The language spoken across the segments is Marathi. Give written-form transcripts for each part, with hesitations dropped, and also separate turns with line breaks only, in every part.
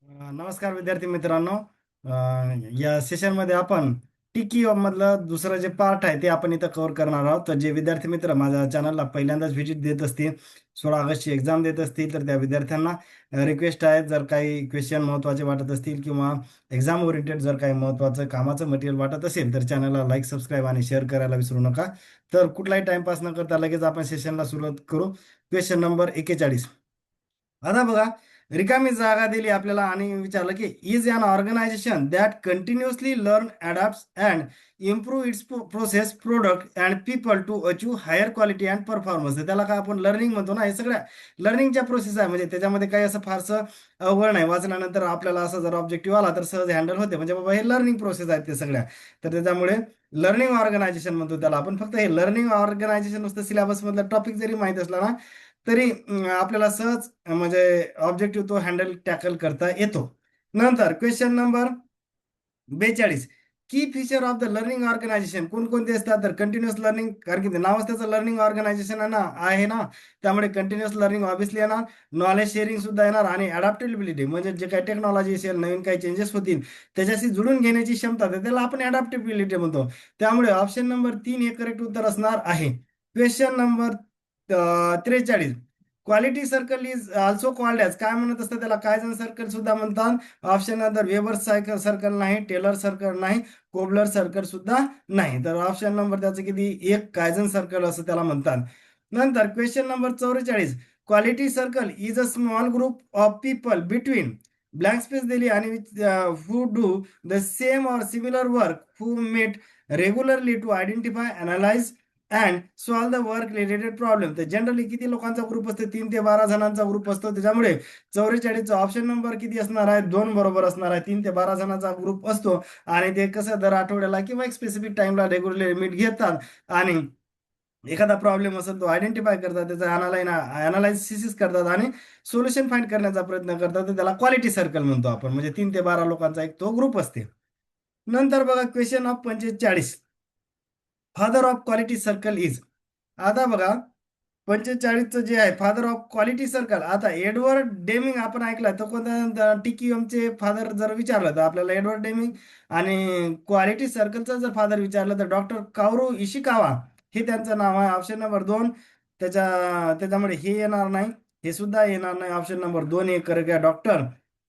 नमस्कार विद्यार्थी मित्रांनो. या सेशनमध्ये आपण टिकी मधलं दुसरं जे पार्ट आहे ते आपण इथं कव्हर करणार आहोत. तर जे विद्यार्थी मित्र माझ्या चॅनलला पहिल्यांदाच व्हिजिट देत असतील, 16 ऑगस्टची एक्झाम देत असतील, तर त्या विद्यार्थ्यांना रिक्वेस्ट आहे, जर काही क्वेश्चन महत्त्वाचे वाटत असतील किंवा एक्झाम ओरिएंटेड जर काही महत्त्वाचं कामाचं मटेरियल वाटत असेल तर चॅनलला लाईक, सबस्क्राईब आणि शेअर करायला विसरू नका. तर कुठलाही टाइमपास न करता लगेच आपण सेशनला सुरुवात करू. Question number 41. आता बघा, रिकामी जागा दिली आपल्याला आणि विचारलं की is an organisation that continuously learn adapt and improve its process product and people to achieve higher quality and performance. त्याला काय आपण लर्निंग म्हणतो ना, हे सगळ्या लर्निंगच्या प्रोसेस आहे. म्हणजे त्याच्यामध्ये काही असं फारसं अवघड नाही. वाचल्यानंतर आपल्याला असं जर ऑब्जेक्टिव्ह आला तर सहज हँडल होते. म्हणजे बाबा हे लर्निंग प्रोसेस आहेत ते सगळ्या. तर त्याच्यामुळे लर्निंग ऑर्गनायझेशन म्हणतो त्याला आपण. फक्त हे लर्निंग ऑर्गनायझेशन नुसतं सिलेबसमधला टॉपिक जरी माहीत असला ना तरी आपल्याला सहज म्हणजे ऑब्जेक्टिव्ह तो हँडल टॅकल करता येतो. नंतर question number 42. Key feature of the learning organisation कोणकोणते असतात? तर कंटिन्युअस लर्निंग, कारण की नावच त्याचं लर्निंग ऑर्गनायझेशन आहे ना, त्यामुळे कंटिन्युअस लर्निंग ऑब्व्हियसली येणार. नॉलेज शेअरिंग सुद्धा येणार आणि अडॅप्टेबिलिटी म्हणजे जे काही टेक्नॉलॉजी असेल, नवीन काही चेंजेस होतील त्याच्याशी जुळून घेण्याची क्षमता, तर त्याला आपण अडॅप्टेबिलिटी म्हणतो. त्यामुळे ऑप्शन नंबर 3 हे करेक्ट उत्तर असणार आहे. Question number 43. Quality circle is also called as, काय म्हणत असतं त्याला? कायझन सर्कल सुद्धा म्हणतात. Option number weber cycle circle नाही, टेलर सर्कल नाही, कोबलर सर्कल सुद्धा नाही. तर ऑप्शन नंबर त्याचं किती? एक कायझन सर्कल असं त्याला म्हणतात. नंतर question number 44. Quality circle is a small group of people between blank space दिली आणि who do the same or similar work who met regularly to identify analyse and solve the work related problem. तर जनरली किती लोकांचा ग्रुप असतो? 3 ते 12 जणांचा ग्रुप असतो. त्याच्यामुळे 44चा ऑप्शन नंबर किती असणार आहे? 2 बरोबर असणार आहे. 3 ते 12 जणांचा ग्रुप असतो आणि ते कसं दर आठवड्याला किंवा एक स्पेसिफिक टाइमला रेग्युलर मीट घेतात आणि एखादा प्रॉब्लेम असेल तो आयडेंटिफाय करतात, त्याचा अनालायसिस करतात आणि सोल्युशन फाइंड करण्याचा प्रयत्न करतात. तर त्याला क्वालिटी सर्कल म्हणतो आपण. म्हणजे 3 ते 12 लोकांचा एक तो ग्रुप असते. नंतर बघा question of 45. Father of quality circle is. आता बघा 45चं जे आहे फादर ऑफ क्वालिटी सर्कल. आता एडवर्ड डेमिंग आपण ऐकला तर कोणत्या? टिकीयमचे फादर जर विचारलं तर आपल्याला एडवर्ड डेमिंग, आणि क्वालिटी सर्कलचं जर फादर विचारलं तर डॉक्टर कावरू इशिकावा हे त्यांचं नाव आहे. ऑप्शन नंबर 2 त्याच्यामुळे हे येणार नाही, हे सुद्धा येणार नाही. ऑप्शन नंबर 2 हे करेक्ट आहे. Doctor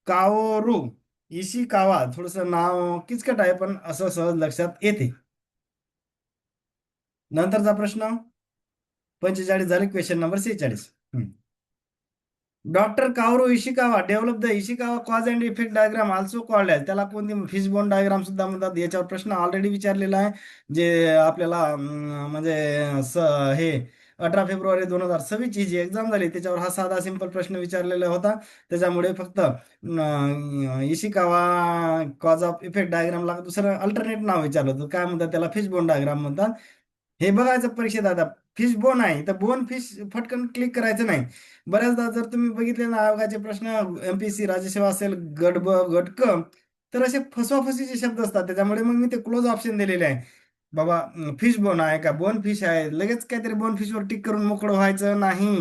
कावरू Ishikawa. थोडंसं नाव किचकट आहे पण असं सहज लक्षात येते. नंतरचा प्रश्न 45 झाले. Question number 46. Doctor Kaoru Ishikawa develop the Ishikawa cause and effect diagram also called आहे. त्याला कोणती? फिशबोन डायग्राम सुद्धा म्हणतात. याच्यावर प्रश्न ऑलरेडी विचारलेला आहे, जे आपल्याला म्हणजे हे 18 फेब्रुवारी 2026 ची जी एक्झाम झाली त्याच्यावर हा साधा सिंपल प्रश्न विचारलेला होता. त्याच्यामुळे फक्त इशिकावा कॉज ऑफ इफेक्ट डायग्रामला दुसरं अल्टरनेट नाव विचारलं होतं. काय म्हणतात त्याला? फिशबोन डायग्राम म्हणतात. हे बघायचं परीक्षेत. आता फिश बोन आहे तर बोन फिश फटकन क्लिक करायचं नाही. बऱ्याचदा जर तुम्ही बघितले ना आयोगाचे प्रश्न, एमपीसी राज्यसेवा असेल गट ब गट क, तर असे फसवाफसीचे शब्द असतात. त्याच्यामुळे मग मी ते क्लोज ऑप्शन दिलेले आहे. बाबा फिश बोन आहे का बोन फिश आहे, लगेच काहीतरी बोन फिशवर टिक करून मोकळं व्हायचं नाही.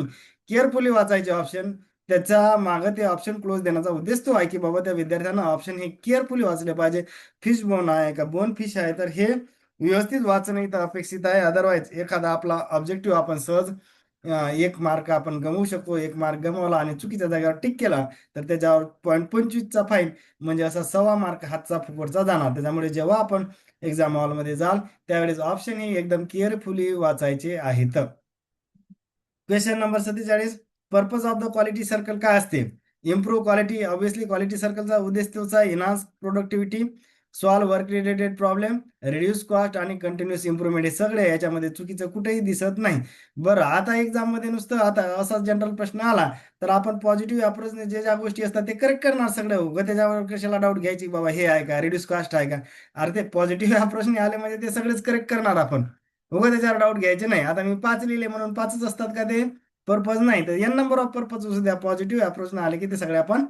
केअरफुली वाचायचे ऑप्शन. त्याच्या मागं ते ऑप्शन क्लोज देण्याचा उद्देश तो आहे की बाबा त्या विद्यार्थ्यांना ऑप्शन हे केअरफुली वाचले पाहिजे. फिश बोन आहे का बोन फिश आहे, तर हे व्यवस्थित वाचणं इथं अपेक्षित आहे. अदरवाईज एखादा आपला ऑब्जेक्टिव्ह आपण सहज 1 मार्क आपण गमवू शकतो. 1 मार्क गमावला आणि चुकीच्या जागेवर टिक केला तर त्याच्यावर .25चा फाईन, म्हणजे असा 1.25 मार्क हातचा फुकटचा जाणार. त्याच्यामुळे जेव्हा आपण एक्झाम हॉलमध्ये जाल त्यावेळेस ऑप्शन हे एकदम केअरफुली वाचायचे आहेत. Question number 47. Purpose of the quality circle काय असते? Improve quality. ऑब्व्हियसली क्वालिटी सर्कलचा उद्देश तोच आहे. Enhance productivity, solve work related problem, reduce cost आणि कंटिन्युअस इम्प्रुव्हमेंट. हे सगळे याच्यामध्ये चुकीचं कुठेही दिसत नाही. बरं, आता एक्झाम मध्ये नुसतं आता असा जनरल प्रश्न आला तर आपण पॉझिटिव्ह अप्रोचने जे ज्या गोष्टी असतात ते करेक्ट करणार सगळं. उगाच त्याच्यावर कशाला डाऊट घ्यायची बाबा हे आहे का, रिड्यूस कॉस्ट आहे का? अरे ते पॉझिटिव्ह अप्रोचने आले म्हणजे ते सगळेच करेक्ट करणार आपण. उगा त्याच्यावर डाऊट घ्यायचे नाही. आता मी 5 लिहिले म्हणून 5च असतात का ते? पर्पज नाही. तर एन नंबर ऑफ पर्पज असू द्या, पॉझिटिव्ह अप्रोच आले की ते सगळे आपण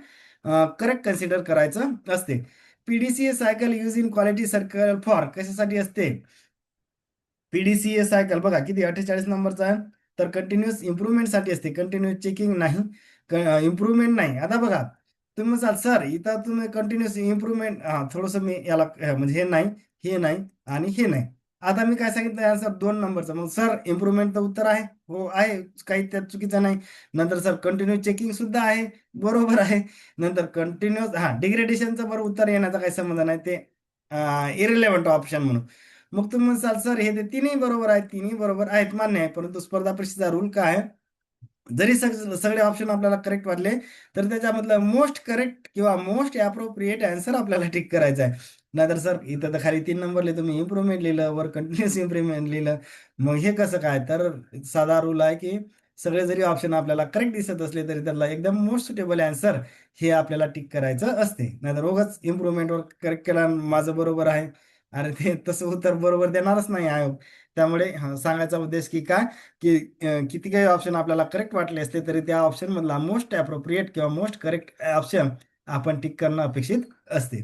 करेक्ट कन्सिडर करायचं असते. PDCA cycle use in quality circle for कशासाठी असते? पीडीसीए सायकल बघा किती 48 नंबरचा आहे. तर कंटिन्युअस इम्प्रुव्हमेंटसाठी असते. कंटिन्युअस चेकिंग नाही, इम्प्रुव्हमेंट नाही. आता बघा तुम्ही म्हणाल सर इथं तुम्ही कंटिन्युअस इम्प्रुव्हमेंट, थोडंसं मी याला म्हणजे हे नाही, हे नाही आणि हे नाही. आता मी काय सांगितलं आन्सर 2 नंबरचं, मग सर इम्प्रुव्हमेंट तर उत्तर आहे, हो आहे, काही त्यात चुकीचं नाही. नंतर सर कंटिन्यू चेकिंग सुद्धा आहे, बरोबर आहे. नंतर कंटिन्युअस डिग्रेडेशनचं बरोबर उत्तर येण्याचा काही संबंध नाही, ते इरिलेव्हंट ऑप्शन म्हणून. मग तुम्ही म्हणाल सर हे ते तिन्ही बरोबर आहेत, तिन्ही बरोबर आहेत, मान्य आहे, परंतु स्पर्धा परीक्षेचा रूल काय आहे, जरी सगळे ऑप्शन आपल्याला करेक्ट वाटले तर त्याच्यामधलं मोस्ट करेक्ट किंवा मोस्ट अप्रोप्रिएट आन्सर आपल्याला टिक करायचा आहे. नाहीतर सर इथं तर खाली 3 नंबरले तुम्ही इम्प्रुव्हमेंट लिहिलं, वर कंटिन्युअस इम्प्रुव्हमेंट लिहिलं, मग हे कसं काय? तर साधा रूल आहे की सगळे जरी ऑप्शन आपल्याला करेक्ट दिसत असले तरी त्याला एकदम मोस्ट सुटेबल आन्सर हे आपल्याला टिक करायचं असते. नाहीतर उगाच इम्प्रुव्हमेंटवर करेक्ट केला आणि माझं बरोबर आहे, अरे ते तसं उत्तर बरोबर देणारच नाही आयोग. त्यामुळे सांगायचा उद्देश की काय, की किती काही ऑप्शन आपल्याला करेक्ट वाटले असते तरी त्या ऑप्शन मधला मोस्ट अप्रोप्रिएट किंवा मोस्ट करेक्ट ऑप्शन आपण टिक करणं अपेक्षित असते.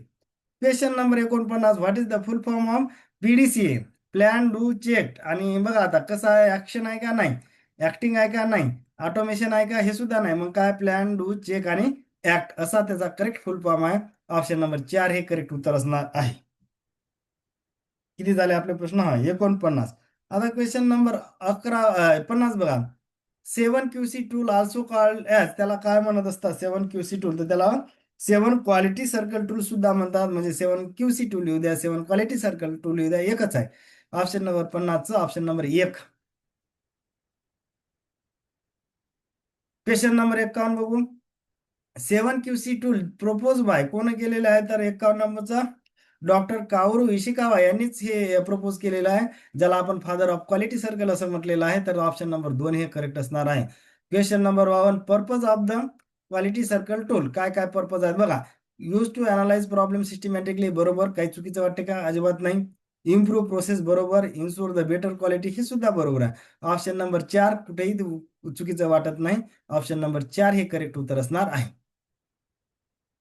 Question number 49, what is the full form of PDCA? Plan do check. आणि बघा आता कसं आहे, ऍक्शन आहे का नाही, ऍक्टिंग आहे का नाही, ऑटोमेशन आहे का, हे सुद्धा नाही, मग काय प्लॅन डू चेक आणि ऍक्ट असा त्याचा करेक्ट फुल फॉर्म आहे. ऑप्शन नंबर 4 हे करेक्ट उत्तर असणार आहे. किती झाले आपले प्रश्न? 49. आता क्वेश्चन नंबर 50 बघा. 7QC tool also called as, त्याला काय म्हणत असतात 7QC टूल? तर त्याला 7 क्वालिटी सर्कल टूल सुद्धा म्हणतात. म्हणजे 7QC टूल येऊ द्या, 7 क्वालिटी सर्कल टूल येऊ द्या, एकच आहे. Option number 50 option number 1. Question number 51 बघू. 7QC टूल प्रपोज बाय कोण केलेलं आहे? तर 51 नंबरचा डॉक्टर कावरू इशिकावा यांनीच हे प्रपोज केलेलं आहे, ज्याला आपण फादर ऑफ क्वालिटी सर्कल असं म्हटलेलं आहे. तर ऑप्शन नंबर 2 हे करेक्ट असणार आहे. Question number 52, purpose of the quality circle tool. काय काय पर्पज आहेत बघा. Use to analyse problem systematically, बरोबर, काही चुकीचं वाटते का? अजिबात नाही. इम्प्रूव्ह प्रोसेस, बरोबर. इन्शुअर द बेटर क्वालिटी, हे सुद्धा बरोबर आहे. ऑप्शन नंबर 4 कुठेही चुकीचं वाटत नाही. ऑप्शन नंबर 4 हे करेक्ट उत्तर असणार आहे.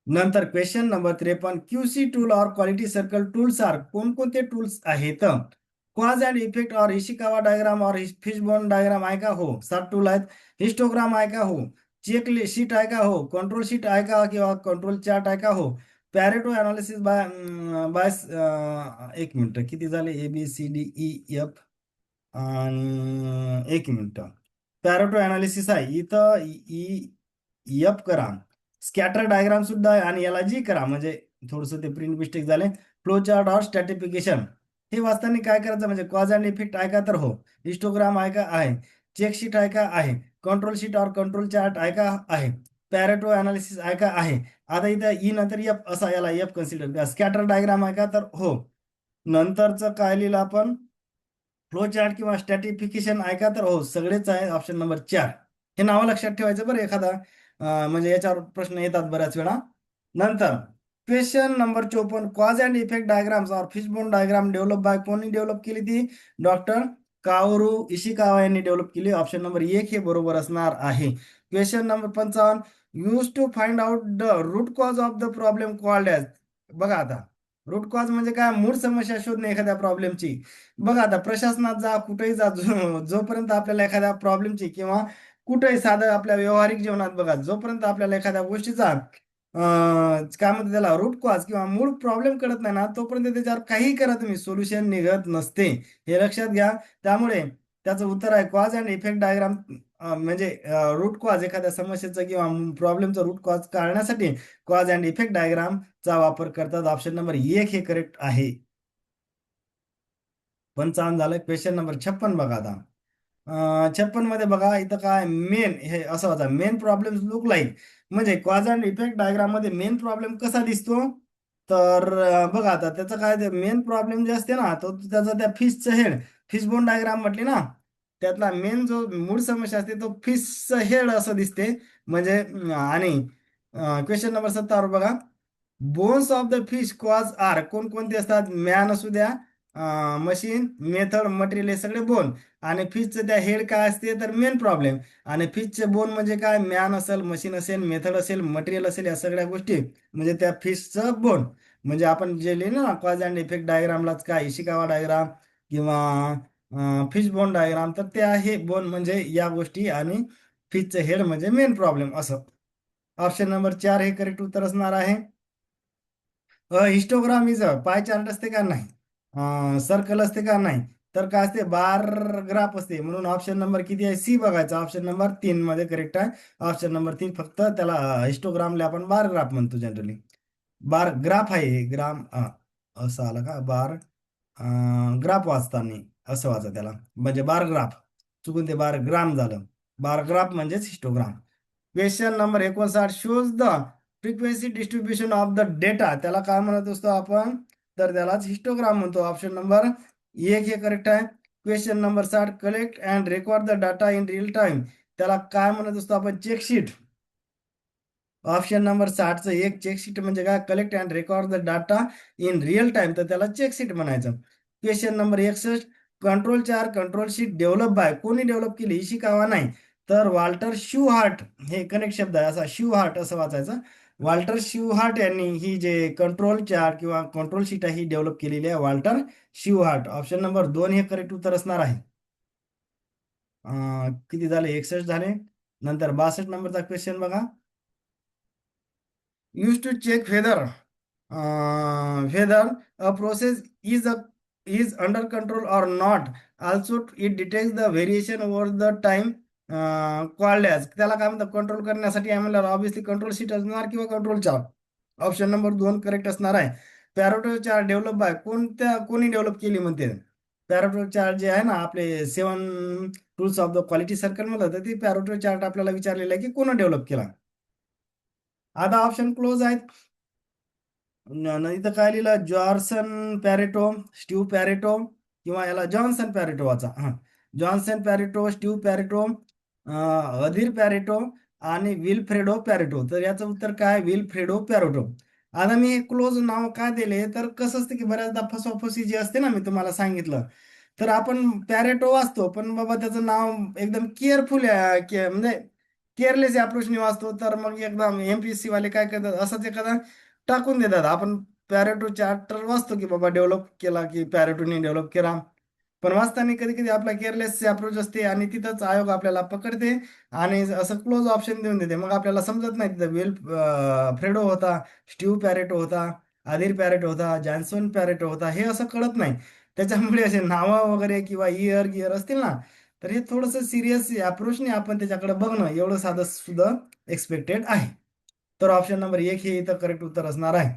नंतर क्वेश्चन नंबर 53, QC टूल और क्वालिटी सर्कल टूल्स आर, कोणकोणते टूल्स आहेत? कॉज अँड इफेक्ट और इशिकावा डायग्राम और फिशबोन डायग्राम आहे का? हो. 7 टूल आहेत. हिस्टोग्राम आहे का? हो. चेक शीट आहे का? हो. कंट्रोल शीट आहे का किंवा कंट्रोल चार्ट आहे का? हो. Pareto analysis by by 1 minute, किती झाले? ABCDEF आणि 1 मिनिट. पॅरेटो अनालिसिस आहे इथं, एफ करा. स्कॅटर डायग्राम सुद्धा आहे आणि याला जी करा, म्हणजे थोडस ते प्रिंट मिस्टेक झाले. फ्लो चार्ट और स्ट्रॅटिफिकेशन, हे वाचताना काय करायचं, म्हणजे कॉज अँड इफेक्ट आहे का? तर हो. हिस्टोग्राम आहे का? आहे. चेक शीट आहे का? आहे. कंट्रोल शीट और कंट्रोल चार्ट आहे का? आहे. पॅरेटो अनालिसिस आहे का? आहे. आता इथं ई नंतर एफ असा याला एफ कन्सिडर करा. स्कॅटर डायग्राम आहे का? तर हो. नंतरचं काय लिहिलं आपण? फ्लो चार्ट किंवा स्टॅटिफिकेशन आहे का? तर हो, सगळेच आहे. Option number 4. हे नावं लक्षात ठेवायचं बरं, एखादा म्हणजे याच्यावर प्रश्न येतात बऱ्याच वेळा. नंतर question number 54, cause and effect diagrams or fishbone diagram develop by, कोणी डेव्हलप केली ती? डॉक्टर कावरू इशिकावा यांनी डेव्हलप केली. ऑप्शन नंबर 1 हे बरोबर असणार आहे. Question number 55, use to find out the root cause of the problem called as. बघा आता, रूट कॉज म्हणजे काय? मूळ समस्या शोधणे एखाद्या प्रॉब्लेमची. बघा आता, प्रशासनात जा, कुठेही जा, जोपर्यंत आपल्याला एखाद्या प्रॉब्लेमची किंवा कुठेही साधं आपल्या व्यावहारिक जीवनात बघा, जोपर्यंत आपल्याला एखाद्या गोष्टीचा काय म्हणतात त्याला, रूट कॉज किंवा मूळ प्रॉब्लेम कळत नाही ना, तोपर्यंत त्याच्यावर काहीही करा तुम्ही, सोल्युशन निघत नसते, हे लक्षात घ्या. त्यामुळे त्याचं उत्तर आहे कॉज अँड इफेक्ट डायग्राम. म्हणजे रूट कॉज, एखाद्या समस्येचं किंवा प्रॉब्लेमचं रूट कॉज काढण्यासाठी कॉज अँड इफेक्ट डायग्रामचा वापर करतात. ऑप्शन नंबर 1 हे करेक्ट आहे. 55 झालं. क्वेश्चन नंबर 56 बघा आता. 56 मध्ये बघा, इथं काय मेन हे असं होता, मेन प्रॉब्लेम लुक लाईक. म्हणजे कॉज अँड इफेक्ट डायग्राम मध्ये मेन प्रॉब्लेम कसा दिसतो? तर बघा आता, त्याचं काय, मेन प्रॉब्लेम जे असते ना, तो त्याचा त्या फिशचं हेड, फिश बोन डायग्राम म्हटली ना, त्यातला मेन जो मूळ समस्या असते तो फिशचं हेड असं दिसते. म्हणजे आणि क्वेश्चन नंबर 57 बघा. Bones of the fish cause are, कोणकोणते असतात? मॅन असू द्या, मशीन, मेथड, मटेरियल, हे सगळे बोन. आणि फिशचं त्या हेड काय असते? तर मेन प्रॉब्लेम. आणि फिशचे बोन म्हणजे काय? मॅन असेल, मशीन असेल, मेथड असेल, मटेरियल असेल, या सगळ्या गोष्टी म्हणजे त्या फिशचं बोन. म्हणजे आपण जे लिहिलं ना कॉज अँड इफेक्ट डायग्रामलाच, काय इशिकावा डायग्राम किंवा फिश बोन डायग्राम, तर ते आहे बोन म्हणजे या गोष्टी आणि फिशचं हेड म्हणजे मेन प्रॉब्लेम असं. ऑप्शन नंबर 4 हे करेक्ट उत्तर असणार आहे. हिस्टोग्राम इज पाय चार्ट असते का नाही, सर्कल असते का नाही, तर काय असते, बार ग्राफ असते. म्हणून ऑप्शन नंबर किती आहे, सी बघायचा. ऑप्शन नंबर 3 मध्ये करेक्ट आहे. ऑप्शन नंबर 3, फक्त त्याला हिस्टोग्रामला आपण बार ग्राफ म्हणतो जनरली. बार ग्राफ आहे हे, असं आलं का, बार ग्राफ वाचताना असं वाचा त्याला, म्हणजे बार ग्राफ, चुकून ते बार ग्राम झालं. बार ग्राफ म्हणजेच histogram. Question number 59, shows the frequency distribution of the data, त्याला काय म्हणत असतो आपण, तर त्यालाच हिस्टोग्राम म्हणतो. ऑप्शन नंबर 1 हे करेक्ट आहे. Question number 60, collect and record the data in real time, त्याला काय म्हणत असतो आपण, चेकशीट. ऑप्शन नंबर 60चं एक, चेकशीट म्हणजे काय, collect and record the data in real time, तर त्याला चेकशीट म्हणायचं. Question number 61, control chart control sheet develop by, कोणी डेव्हलप केली, ही शिकावा नाही, तर वाल्टर शिवहार्ट, हे कनेक्ट शब्द आहे, असा शिवहार्ट असं वाचायचं. वाल्टर शिवहार्ट यांनी ही जे कंट्रोल चार्ट किंवा कंट्रोल शीट आहे ही डेव्हलप केलेली आहे, वाल्टर शिवहार्ट. ऑप्शन नंबर 2 हे करेक्ट उत्तर असणार आहे. किती झाले, 61 झाले. नंतर 62 नंबरचा क्वेश्चन बघा. Use to check whether a process is under control or not. Also, it detects the variation over the time, called as, त्याला काय म्हणतात, कंट्रोल करण्यासाठी आम्हाला ऑब्व्हियसली कंट्रोल शीट असणार किंवा control chart. Option number 2 correct असणार आहे. पॅरोटो चार्ट डेव्हलप बाय, कोणी डेव्हलप केली म्हणते. पॅरोटो चार्ट जे आहे ना, आपले 7 rules of the quality circle मध्ये, तर ती पॅरोटो चार्ट आपल्याला विचारलेला आहे की कोण डेव्हलप केला. आता ऑप्शन क्लोज आहेत. इथं काय लिहिलं, जॉर्सन पॅरेटो, स्टीव्ह पॅरेटो, किंवा याला जॉन्सन पॅरेटो वाचा. जॉन्सन पॅरेटो, स्टीव्ह पॅरेटो, अधीर पॅरेटो आणि विल्फ्रेडो पॅरेटो. तर याचं उत्तर काय, विल्फ्रेडो पॅरेटो. आता मी हे क्लोज नाव का दिले, तर कसं असतं की बऱ्याचदा फसवाफसी जी असते ना, मी तुम्हाला सांगितलं, तर आपण पॅरेटो वाचतो, पण बाबा त्याचं नाव एकदम केअरफुल म्हणजे केअरलेस अप्रोचने वाचतो, तर मग एकदम एमपीएससी वाले काय करतात, असंच एखादा टाकून देतात. आपण पॅरेटो चार्टर वाचतो की बाबा डेव्हलप केला, की पॅरेटोने डेव्हलप केला, पण वाचताना कधी कधी आपला केअरलेस अप्रोच असते आणि तिथंच आयोग आपल्याला पकडते आणि असं क्लोज ऑप्शन देऊन देते. मग आपल्याला समजत नाही तिथं फ्रेडो होता, स्टीव्ह पॅरेटो होता, आदिर पॅरेटो होता, जॉन्सन पॅरेटो होता, हे असं कळत नाही. त्याच्यामुळे असे नावं वगैरे किंवा इयर गियर असतील ना, तर हे थोडंसं सिरियस अप्रोचने आपण त्याच्याकडे बघणं एवढं साधं सुद्धा एक्सपेक्टेड आहे. तर ऑप्शन नंबर 1 हे इथं करेक्ट उत्तर असणार आहे.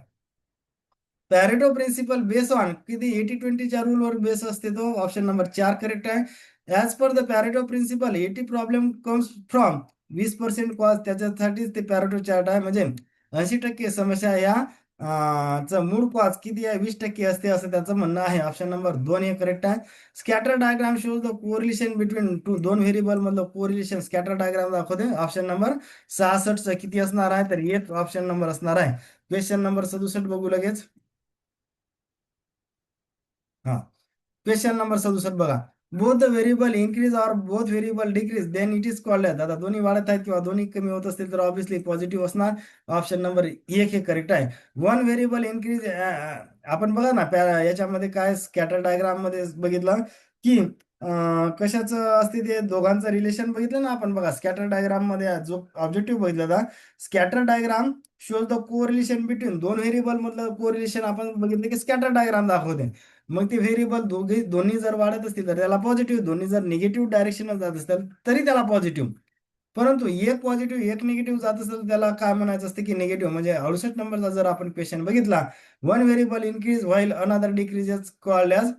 पॅरेटो प्रिन्सिपल बेस ऑन, किती 80-20च्या रूलवर बेस असते तो. ऑप्शन नंबर 4 करेक्ट आहे. As per the Pareto principle 80 problem comes from 20% cause, त्याच्यासाठीच ते पॅरेटो चार्ट आहे. म्हणजे 80% समस्या या चं मूळ कॉज किती आहे, 20% असते, असं त्याचं म्हणणं आहे. ऑप्शन नंबर 2 हे करेक्ट आहे. Scatter diagram shows the correlation between दोन व्हेरिएबल मधलं कोरिलेशन स्कॅटर डायग्राम दाखवते. ऑप्शन नंबर 66 किती असणार आहे, तर एक ऑप्शन नंबर असणार आहे. क्वेश्चन नंबर 67 बघू लगेच. हा, क्वेश्चन नंबर 67 बघा. Both the variable increase or both variable decrease then it is called as, आता दोन्ही वाढत आहेत किंवा दोन्ही कमी होत असतील तर ऑब्व्हियसली पॉझिटिव्ह असणार. ऑप्शन नंबर 1 हे करेक्ट आहे. वन व्हेरिएबल इन्क्रीज, आपण बघा ना याच्यामध्ये काय स्कॅटर डायग्राम मध्ये बघितलं की कशाचं असते, ते दोघांचं रिलेशन बघितलं ना आपण. बघा स्कॅटर डायग्राम मध्ये जो ऑब्जेक्टिव्ह बघितला होता, scatter diagram shows the correlation between दोन व्हेरिएबल मधलं कोरिलेशन आपण बघितलं की स्कॅटर डायग्राम दाखवते. मग ते व्हेरिएबल दोन्ही जर वाढत असतील तर त्याला पॉझिटिव्ह, दोन्ही जर निगेटिव्ह डायरेक्शन जात असतील तरी त्याला पॉझिटिव्ह. परंतु एक पॉझिटिव्ह एक निगेटिव्ह जात असेल तर त्याला काय म्हणायचं असतं की निगेटिव्ह. म्हणजे 68 नंबरचा जर आपण क्वेश्चन बघितला, one variable increase while another decreases called as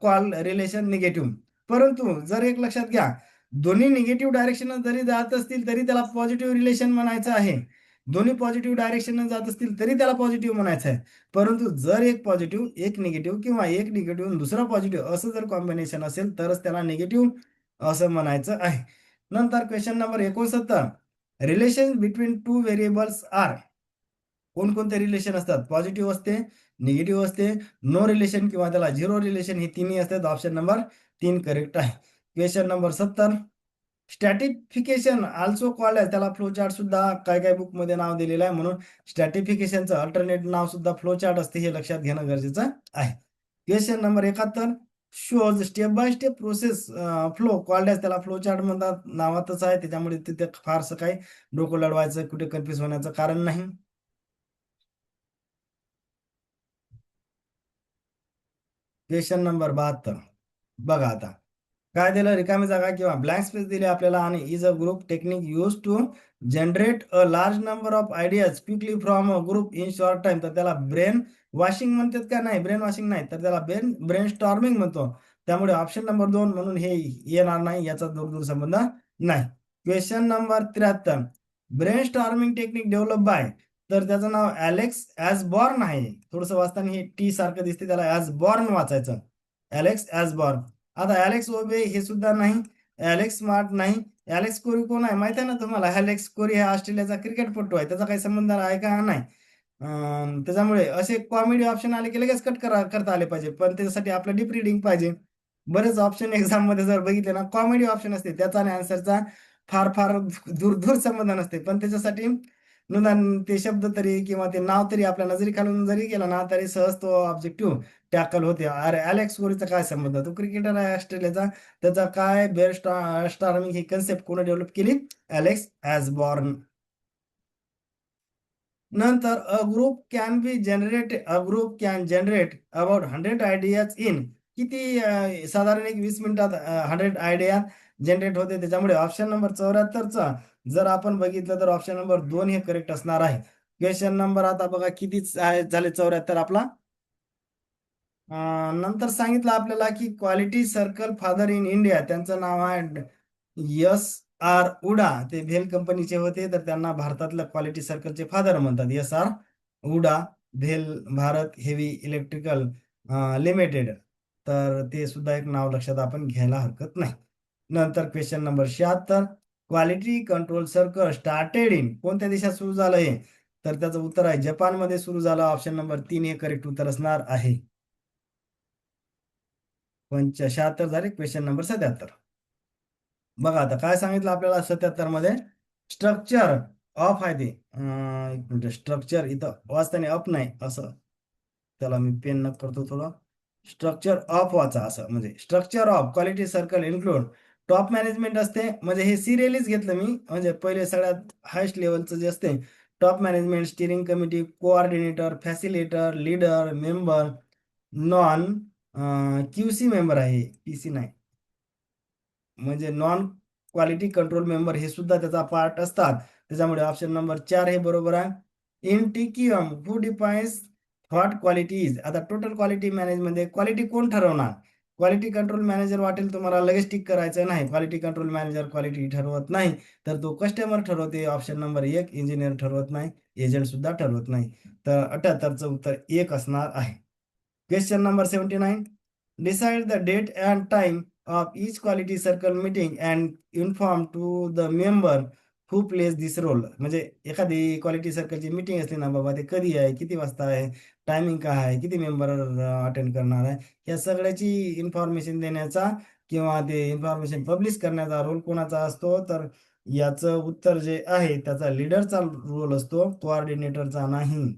call relation negative. परंतु जर एक लक्षात घ्या, दोन्ही निगेटिव्ह डायरेक्शन जरी जात असतील तरी त्याला पॉझिटिव्ह रिलेशन म्हणायचं आहे. दोन्ही पॉझिटिव्ह डायरेक्शन जात असतील तरी त्याला पॉझिटिव्ह म्हणायचं आहे. परंतु जर एक पॉझिटिव्ह एक निगेटिव्ह किंवा एक निगेटिव्ह दुसरा पॉझिटिव्ह असं जर कॉम्बिनेशन असेल तरच त्याला निगेटिव्ह असं म्हणायचं आहे. नंतर question number 69, relation between two variables are, कोणकोणते रिलेशन असतात, पॉझिटिव्ह असते, निगेटिव्ह असते, नो रिलेशन किंवा त्याला झिरो रिलेशन, हे तिन्ही असतात. ऑप्शन नंबर 3 करेक्ट आहे. Question number 70, stratification also called आहे, त्याला फ्लो चार्ट सुद्धा काय काय बुक मध्ये नाव दिलेलं आहे, म्हणून स्टॅटिफिकेशनचं अल्टरनेट नाव सुद्धा फ्लो चार्ट असते, हे लक्षात घेणं गरजेचं आहे. Question number 71, shows step by step process flow called त्याला फ्लो चार्ट म्हणतात, नावातच आहे, त्याच्यामुळे तिथे फारसं काही डोकं लढवायचं, कुठे कन्फ्युज होण्याचं कारण नाही. Question number 72. बघा आता काय दिलं, रिकामी जागा किंवा ब्लँक स्पेस दिली आपल्याला, आणि is a group technique use to generate a large number of ideas quickly from a group in short time. तर त्याला ब्रेन वॉशिंग म्हणतात का? नाही, ब्रेन वॉशिंग नाही, तर त्याला ब्रेन स्टॉर्मिंग म्हणतो. त्यामुळे ऑप्शन नंबर 2 म्हणून हे येणार नाही, याचा दूर संबंध नाही. Question number 73. Brain storming technique develop by, तर त्याचं नाव ॲलेक्स ॲसबॉर्न आहे. थोडंसं वाचताना हे टी सारखं दिसते, त्याला ॲसबॉर्न वाचायचं. ॲलेक्स ॲसबॉर्न. आता ॲलेक्स ओबे हे सुद्धा नाही, ॲलेक्स स्मार्ट नाही. ॲलेक्स कोरी कोण आहे माहिती आहे ना तुम्हाला? ॲलेक्स कोरी हा ऑस्ट्रेलियाचा क्रिकेटपटू आहे, त्याचा काही संबंध आहे का? नाही. त्याच्यामुळे असे कॉमेडी ऑप्शन आले की लगेच करता आले पाहिजे, पण त्याच्यासाठी आपलं डीप रिडिंग पाहिजे. बरेच ऑप्शन एक्झाम मध्ये जर बघितले ना, कॉमेडी ऑप्शन असते, त्याचा आणि आन्सरचा फार फार दूर दूर संबंध नसते, पण त्याच्यासाठी निदान ते शब्द तरी किंवा ते नाव तरी आपल्या नजरी खालून जरी गेला ना, तरी सहज तो ऑब्जेक्टिव्ह टॅकल होते. अरे अलेक्स कोरीचा काय संबंध? तो क्रिकेटर आहे ऑस्ट्रेलियाचा. त्याचा काय बेस्ट स्टार्मिंग ही कन्सेप्ट कोणी डेव्हलप केली? अलेक्स ॲसबॉर्न. नंतर a group can generate about 100 ideas in किती साधारण एक 20 मिनिटात 100 आयडिया जनरेट होते. त्याच्यामुळे ऑप्शन नंबर 74चा जर आपण बघितलं तर ऑप्शन नंबर 2 हे करेक्ट असणार आहे. क्वेश्चन नंबर आता बघा किती झाले, 74 आपला. नंतर सांगितलं आपल्याला की quality circle father in India, त्यांचं नाव आहे एस आर उडा. ते भेल कंपनीचे होते, तर त्यांना भारतातल्या क्वालिटी सर्कलचे फादर म्हणतात. एस आर उडा, भेल भारत हेवी इलेक्ट्रिकल लिमिटेड. तर ते सुद्धा एक नाव लक्षात आपण घ्यायला हरकत नाही. नंतर question number 76. Quality control circle started in कोणत्या देशात सुरू झालं हे? तर त्याचं उत्तर आहे जपानमध्ये सुरू झालं. ऑप्शन नंबर 3 हे करेक्ट उत्तर असणार आहे. 76 झाले. Question number 77. बघा आता काय सांगितलं आपल्याला 77 मध्ये, स्ट्रक्चर ऑफ आहे ते. एक मिनिट, स्ट्रक्चर इथं वाचताना अप नाही असं, त्याला मी पेन न करतो थोडं. स्ट्रक्चर ऑफ वाचा असं, म्हणजे structure of quality circle include top management असते, म्हणजे हे सिरियलीच घेतलं मी, म्हणजे पहिले सगळ्यात हायस्ट लेवलचं जे असते top management, steering committee, coordinator, facilitator, leader, member, non QC member आहे, पीसी नाही, म्हणजे नॉन क्वालिटी कंट्रोल मेंबर हे सुद्धा त्याचा पार्ट असतात. त्याच्यामुळे ऑप्शन नंबर 4 हे बरोबर आहे. In TQM who defines what quality is. आता टोटल क्वालिटी मॅनेजमध्ये क्वालिटी कोण ठरवणार? क्वालिटी कंट्रोल मॅनेजर वाटेल तुम्हाला, लगेच टिक करायचं नाही. क्वालिटी कंट्रोल मॅनेजर क्वालिटी ठरवत नाही, तर तो कस्टमर ठरवते. ऑप्शन नंबर 1 इंजिनियर ठरवत नाही, एजंट सुद्धा ठरवत नाही. तर 78चं उत्तर 1 असणार आहे. Question number 79. Decide the date and time of each quality circle meeting and inform to the member who plays this role. म्हणजे एखादी क्वालिटी सर्कलची मीटिंग असली ना बाबा, ते कधी आहे, किती वाजता आहे, टायमिंग काय आहे, किती मेंबर अटेंड करणार आहे, या सगळ्याची इन्फॉर्मेशन देण्याचा किंवा ते इन्फॉर्मेशन पब्लिश करण्याचा रोल कोणाचा असतो? तर याचं उत्तर जे आहे त्याचा लीडरचा रोल असतो, कोऑर्डिनेटरचा नाही.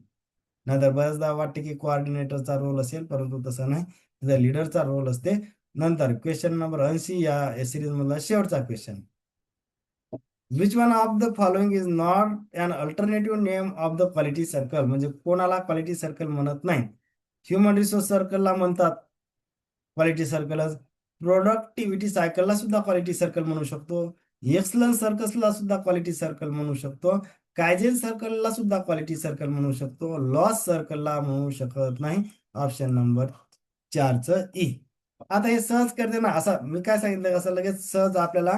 नाहीतर बऱ्याचदा वाटते की कोऑर्डिनेटरचा रोल असेल, परंतु तसं नाही, त्याचा लीडरचा रोल असते. नंतर क्वेश्चन नंबर 80 या सिरीज मधला शेवटचा question. Which one of the following is not an alternative name of the quality circle. म्हणजे कोणाला क्वालिटी सर्कल म्हणत नाही? ह्युमन रिसोर्स सर्कलला म्हणतात क्वालिटी सर्कलच. प्रोडक्टिव्हिटी सायकलला सुद्धा क्वालिटी सर्कल म्हणू शकतो. एक्सलन्स सर्कल्सला सुद्धा क्वालिटी सर्कल म्हणू शकतो. कायझेन सर्कलला सुद्धा क्वालिटी सर्कल म्हणू शकतो. लॉस सर्कलला म्हणू शकत नाही. ऑप्शन नंबर 4च ई. आता हे सहज करते ना, असं मी काय सांगितलं, असं लगेच सहज आपल्याला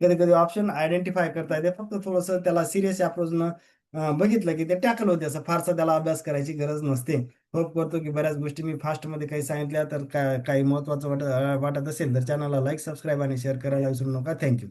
कधी कधी ऑप्शन आयडेंटिफाय करता येते. फक्त थोडंसं त्याला सिरियस अप्रोचनं बघितलं की ते टॅकल होते. असं फारसं त्याला अभ्यास करायची गरज नसते. होप करतो की बऱ्याच गोष्टी मी फास्टमध्ये काही सांगितल्या, तर काही महत्त्वाचं वाटत असेल तर चॅनलला लाईक, सबस्क्राईब आणि शेअर करायला विसरू नका. थँक्यू.